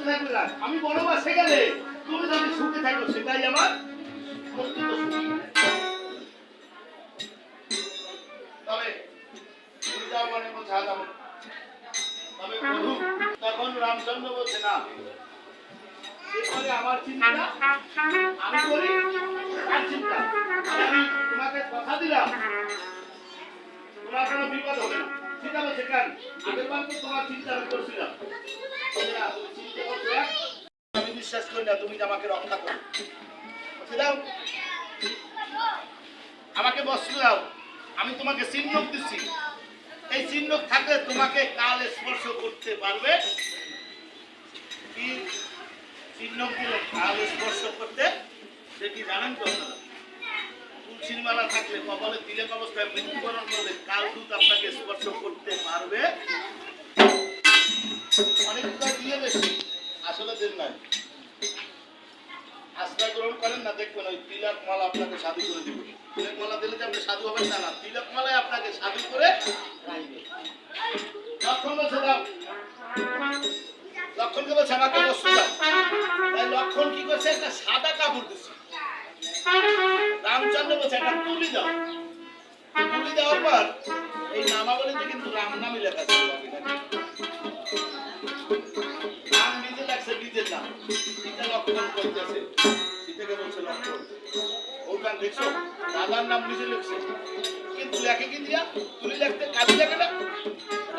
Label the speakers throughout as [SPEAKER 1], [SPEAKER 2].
[SPEAKER 1] থাকবে না। আমি বনবাসে গেলে তুমি যদি সুখে থাকো সেটাই আমার প্রকৃত সুখ। তবে সীতাও মনে বোঝা যাবে। তবে প্রভু তখন রামচন্দ্র বলছে না, এরপরে আমার চিন্তা আমি করি, আর চিন্তা আমি তোমাকে কথা দিলাম তোমার কোনো বিপদ হবে না। সীতা বলছে কেন, আগের বার তো তোমার চিন্তা আমি করছিলাম, আমি বিশ্বাস করি না তুমি আমাকে রক্ষা করো। দাও আমাকে বস্ত্র দাও, আমি তোমাকে চিহ্ন দিচ্ছি, এই চিহ্ন থাকলে তোমাকে কাল স্পর্শ করতে পারবে। কি চিহ্ন দিলে কাল স্পর্শ করতে, সে কি জানেন তো? তুলসীর মালা থাকলে কপালে তিলক অবস্থায় মৃত্যুবরণ করলে কাল দূত আপনাকে স্পর্শ করতে পারবে। অনেকটা দিয়ে বেশি আসলে দিন নাই, আশ্রয় গ্রহণ করেন না, দেখবেন ওই তিলক মালা আপনাকে সাধু করে দিবে। তিলক মালা দিলে যে আপনি সাধু হবেন তা না, তিলক মালায় আপনাকে সাধু করে রাখবে। লক্ষণ বলছে দাও, লক্ষণকে বলছে আমাকে বস্তু দাও। তাই লক্ষণ কি করছে, একটা সাদা কাপড় দিচ্ছে। রামচন্দ্র বলছে একটা তুলি দাও। তুলি দেওয়ার পর এই নামাবলীতে কিন্তু রাম নামই লেখা ছিল, নাম নিজে লাগছে, নিজের নাম। সীতা লক্ষণ করতেছে, সীতাকে বলছে লক্ষণ। ওখান দেখছো দাদার নাম নিজে লিখছে, কিন্তু লেখে কি দিয়া, তুলি লিখতে কাজে লাগে না।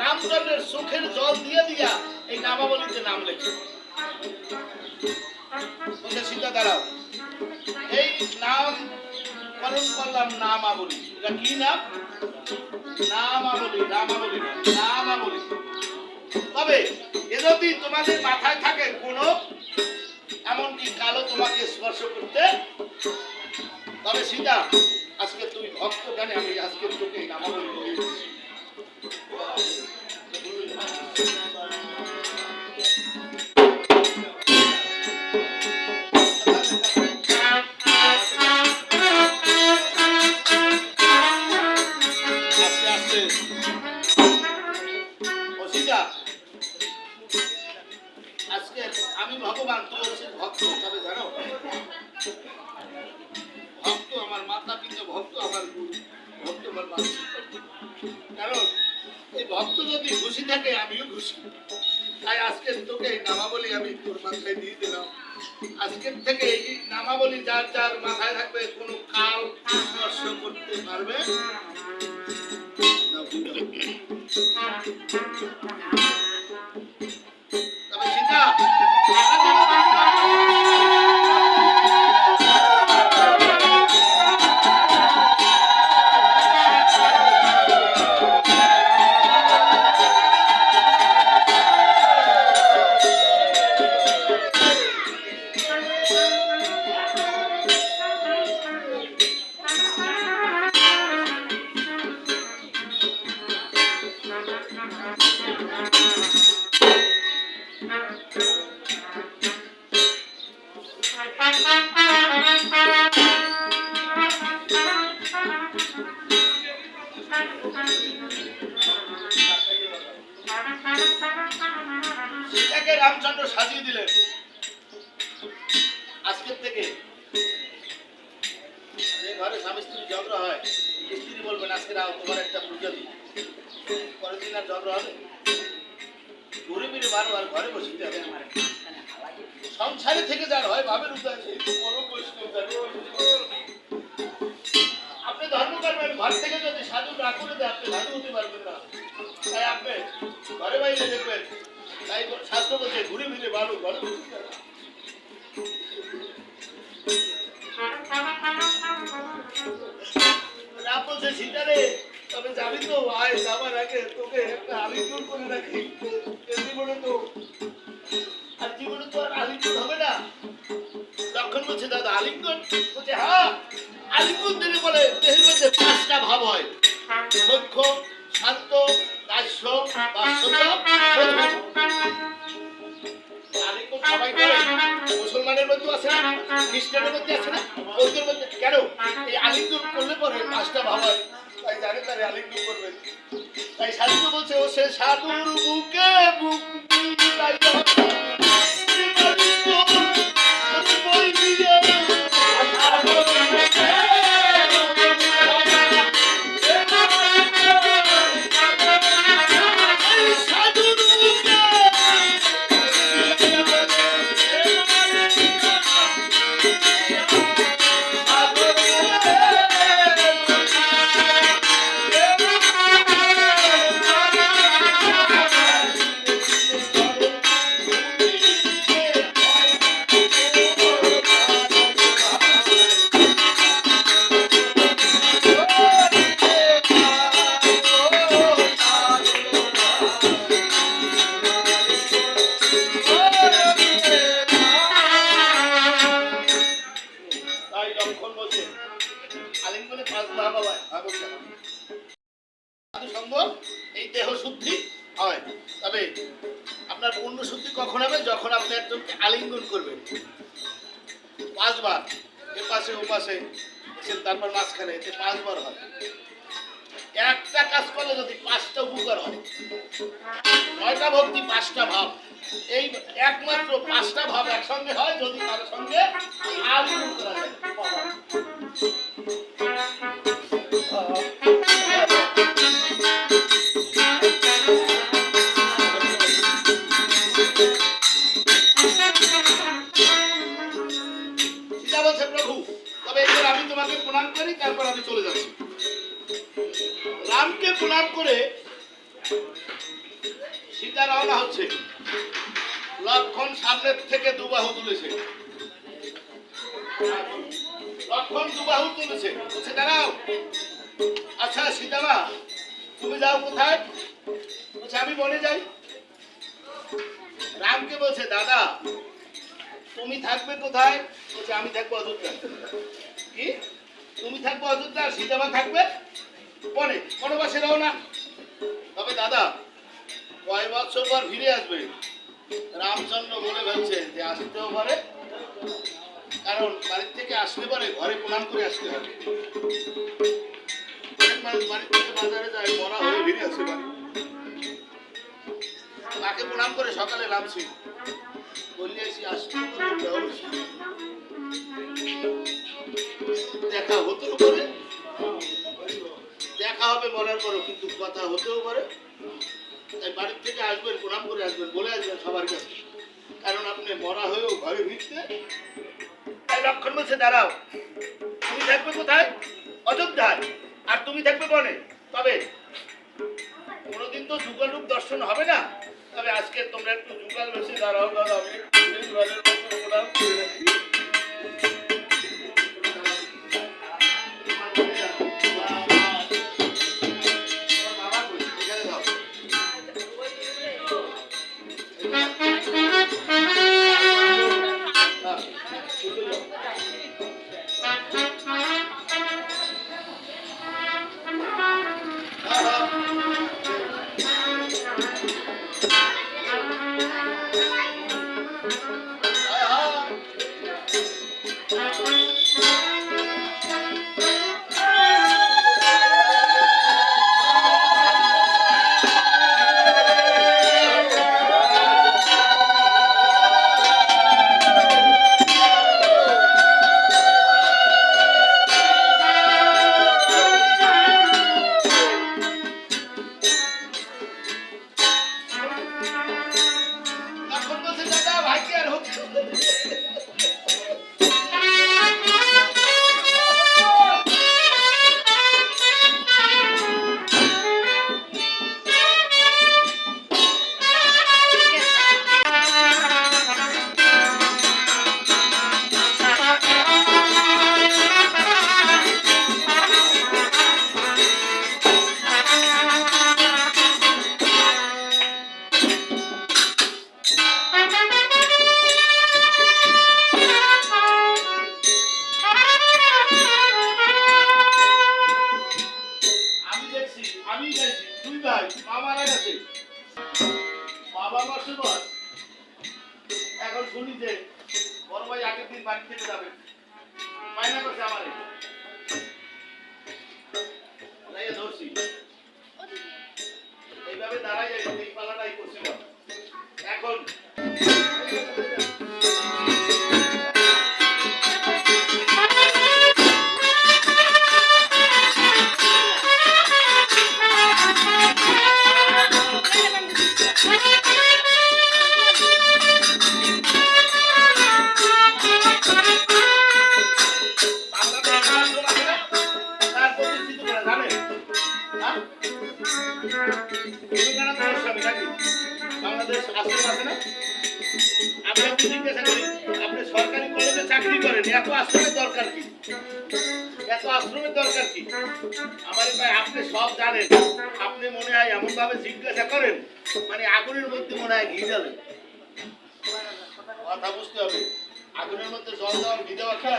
[SPEAKER 1] রামচন্দ্রের চোখের জল দিয়ে দিয়া এই নামাবলীতে নাম লেখে। বলছে সীতা দাঁড়াও, এই নাম করণ করলাম নামাবলী। এটা কি নাম? নামাবলী, নামাবলী, নামাবলী। তবে এ যদি তোমাদের মাথায় থাকে কোন এমনকি কালো তোমাকে স্পর্শ করতে, তবে সীতা আজকে তুই ভক্ত জানে, আমি আজকে তোকে নামাবলী বলি। আমি ভগবান, তুই হচ্ছে ভক্ত। তবে জানো ভক্ত আমার মাতা পিতা, ভক্ত আমার গুরু, ভক্ত আমার মা। কারণ এই ভক্ত যদি খুশি থাকে আমিও খুশি। তাই আজকে তোকে নামাবলী আমি তোর মাথায় দিয়ে দিলাম। আজকের থেকে এই নামাবলী যার যার মাথায় থাকবে কোনো কাল স্পর্শ করতে পারবে। তবে সীতা রামচন্দ্র সাজিয়ে দিলেন। আজকের থেকে যে ঘরে স্বামী স্ত্রী ঝগড়া হয়, স্ত্রী বলবেন আজকে তোমার একটা পূজা দিই, পরের দিন আর ঝগড়া হবে। ঘুরে ফিরে বারো আর ঘরে বসিতে হবে। সংসারে থেকে যার হয় ভাবের উদ্ধার, আপনি ধর্ম করবেন, ঘর থেকে যদি সাধু না করে দেয় আপনি সাধু হতে পারবেন না। তাই আপনি ঘরে বাইরে দেখবেন, তাই শাস্ত্র বলছে ঘুরে ফিরে বারো ঘরে বসিতে হবে। রাম বলছে সীতারে, তবে যাবি তো আয়, যাবার আগে তোকে একটা আলিঙ্গন করে রাখি। জীবনে তো আর জীবনে তো আর আলিঙ্গন হবে না। লক্ষণ বলছে দাদা আলিঙ্গন? বলছে হ্যাঁ, আলিঙ্গন দিলে বলে দেহের মধ্যে 5টা ভাব হয়, সখ্য, শান্ত, দাস্য, বাৎসল্য, আলিঙ্গন সবাই করে। মুসলমানের মধ্যে আছে না, খ্রিস্টানের মধ্যে আছে না, বৌদ্ধের মধ্যে। কেন এই আলিঙ্গন করলে পরে 5টা ভাব হয়, তাই জানে তারে আলিঙ্গন করবেন। তাই শাস্ত্র বলছে ও সে সাধুর বুকে বুক বলে যখন আপনি একজনকে আলিঙ্গন করবেন 5 বার, এপাশে ওপাশে, তারপর মাঝখানে, এতে 5 বার হয়। একটা কাজ করলে যদি 5টা উপকার হয়, 9টা ভক্তি 5টা ভাব, এই একমাত্র 5টা ভাব একসঙ্গে হয় যদি তার সঙ্গে আলিঙ্গন করা যায়। প্রভু, তবে এবার আমি তোমাকে প্রণাম করি, তারপর আমি চলে যাচ্ছি। রামকে প্রণাম করে সীতা রওনা হচ্ছে। লক্ষণ সামনের থেকে দুবাহু তুলেছে। লক্ষণ দুবাহু তুলেছে, বলছে দাঁড়াও। আচ্ছা সীতামা, তুমি যাও কোথায়? বলছে আমি বনে যাই। রামকে বলছে দাদা তুমি থাকবে কোথায়? বলছে আমি থাকবো অযোধ্যা। কি তুমি থাকবো অযোধ্যা, সীতামা থাকবে বনে? বনবাসে রওনা। তবে দাদা কয় বছর পর ফিরে আসবে? রামচন্দ্র বলে ফেলছে যে আসতেও পারে, কারণ বাড়ির থেকে আসলে পরে ঘরে প্রণাম করে আসতে হবে। বাড়ির থেকে বাজারে যায়, মরা হয়ে ফিরে আসে বাড়ি, তাকে প্রণাম করে সকালে নামছি, বলিয়েছি আসতে দেখা হতেও পারে, দেখা হবে মরার পরও, কিন্তু কথা হতেও পারে। তাই বাড়ির থেকে আসবেন, প্রণাম করে আসবেন, বলে আসবেন সবার কাছে, কারণ আপনি মরা হয়েও ঘরে ফিরতে। তাই লক্ষণ বলছে দাঁড়াও, তুমি থাকবে কোথায়? অযোধ্যায়। আর তুমি থাকবে বনে। তবে কোনোদিন তো যুগলরূপ দর্শন হবে না, তবে আজকে তোমরা একটু যুগল বেশি দাঁড়াও, দাঁড়াও প্রণাম করে রাখি। এখন শুনি যে বড় ভাই আগের দিন বাড়ি থেকে যাবে, মাইনা করছে আমারে, ধরছি এইভাবে দাঁড়াই যাই, এই পালাটাই করছিলাম। এখন সরকারি কলেজে চাকরি করেন, এত আশ্রমের দরকার কি? এত আশ্রমের দরকার কি? আমার ভাই আপনি সব জানেন, আপনি মনে হয় এমন ভাবে জিজ্ঞাসা করেন মানে আগুনের মধ্যে মনে হয় ঘি জ্বালে। কথা বুঝতে হবে, আগুনের মধ্যে জল দেওয়া ঘি দেওয়া একটা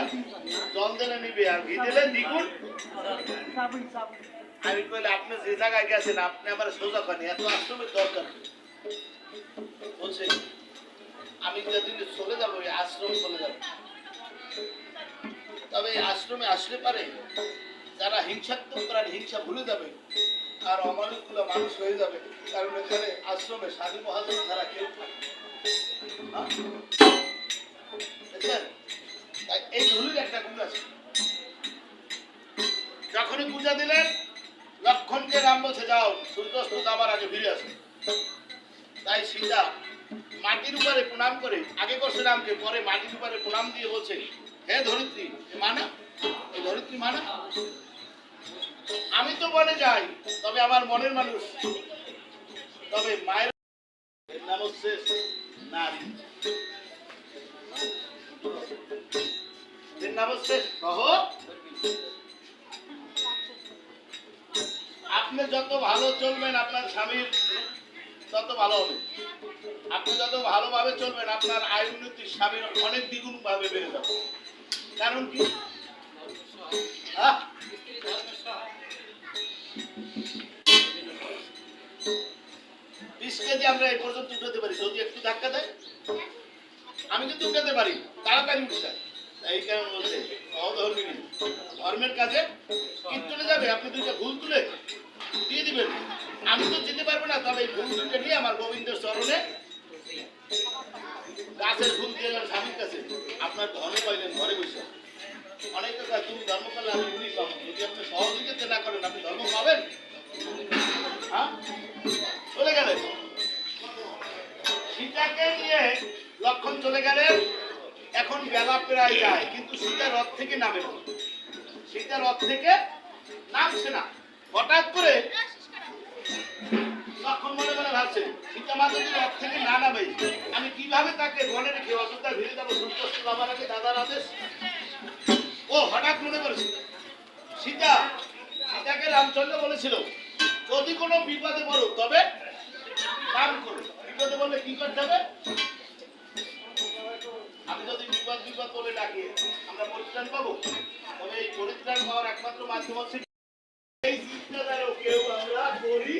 [SPEAKER 1] জল দিলে নিবে, আর ঘি দিলে দ্বিগুণ। আমি কইলে আপনি যে জায়গায় গেছেন আপনি আমার সোজা করেন, এত আশ্রমের দরকার বলছে। আমি যেদিন চলে যাবো এই আশ্রম চলে যাবো, তবে এই আশ্রমে আসলে পারে যারা হিংসাত্মক প্রাণ হিংসা ভুলে যাবে আর অমানুষগুলো মানুষ হয়ে যাবে, কারণ এখানে আশ্রমে সাধু মহাজন ছাড়া কেউ থাকে না। বুঝলেন? তাই এই ধুলির একটা গুণ আছে। যখনই পূজা দিলেন লক্ষণকে রাম বলছে যাও সূর্যাস্ত যাবার আগে ফিরে আসে। তাই সীতা মাটির উপরে প্রণাম করে, আগে করছে রামকে, পরে মাটির উপরে প্রণাম দিয়ে বলছে হে ধরিত্রী মানা, এই ধরিত্রী মানা, আমি তো বনে যাই তবে আমার মনের মানুষ, তবে মায়ের নাম হচ্ছে নারী, এর নাম হচ্ছে সহ। আপনি যত ভালো চলবেন আপনার স্বামীর তত ভালো হবে, আপনি যত ভালোভাবে চলবেন আপনার আয় উন্নতি স্বামীর অনেক দ্বিগুণ ভাবে বেড়ে যাবে। কারণ কি, 20 কেজি আমরা এই পর্যন্ত উঠাতে পারি যদি একটু ধাক্কা দেয়, আমি কিন্তু উঠাতে পারি, তাড়াতাড়ি উঠে যায়। এই কারণ বলছে অধর্মিনী ধর্মের কাজে কীর্তনে যাবে, আপনি দুইটা ভুল তুলে দিয়ে দিবেন, আমি তো যেতে পারবো না, তবে এই ভুল দুটো নিয়ে আমার গোবিন্দের চরণে গাছের ফুল দিয়ে গেলেন স্বামীর কাছে, আপনার ধর্ম পাইলেন ঘরে বসে। অনেকে কয় তুমি ধর্ম করলে আমি উনি পাবো, যদি আপনি সহযোগিতা না করেন আপনি ধর্ম পাবেন? হ্যাঁ, চলে গেলেন সীতাকে নিয়ে, লক্ষণ চলে গেলেন। এখন বেলা প্রায় যায় কিন্তু সীতা রথ থেকে নামে না, সীতা রথ থেকে নামছে না। হঠাৎ করে লক্ষণ মনে মনে ভাবছে সীতা মা যদি রথ থেকে না নামে আমি কিভাবে তাকে বনে রেখে অযোধ্যা ফিরে যাবো সূর্যাস্ত যাবার আগে দাদার আদেশ। ও হঠাৎ মনে করেছে সীতা, সীতাকে রামচন্দ্র বলেছিল যদি কোনো বিপদে পড়ো তবে নাম করো, বিপদে বললে কি করতে হবে, আমি যদি বিপদ বিপদ বলে ডাকি আমরা পরিত্রাণ পাবো, তবে এই পরিত্রাণ পাওয়ার একমাত্র মাধ্যম হচ্ছে এই চিন্তাধারা কেউ আমরা করি,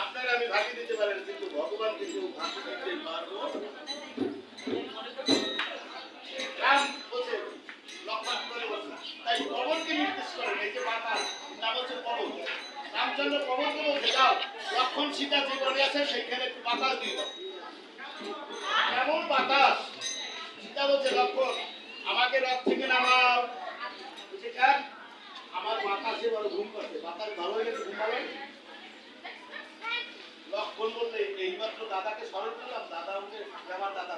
[SPEAKER 1] আপনারা আমি ভাগি দিতে পারেন কিন্তু ভগবান কিন্তু ভাগি দিতে পারবো। রাম বলছে লক্ষণ করে বলছে, তাই পবনকে নির্দেশ করেন, এই যে মাতা নাম হচ্ছে পবন, রামচন্দ্র পবনকে বলছে যাও লক্ষণ সীতা যে বনে আছে সেইখানে একটু বাতাস দিয়ে দাও। এমন বাতাস, সীতা বলছে লক্ষণ আমাকে রথ থেকে নামাও, বলছে কেন, আমার বাতাসে বড় ঘুম পাচ্ছে, বাতাস ভালো হয়ে গেছে ঘুম পাবে। লক্ষণ বললে এইমাত্র দাদাকে স্মরণ করলাম, দাদা উঠে আমার দাদা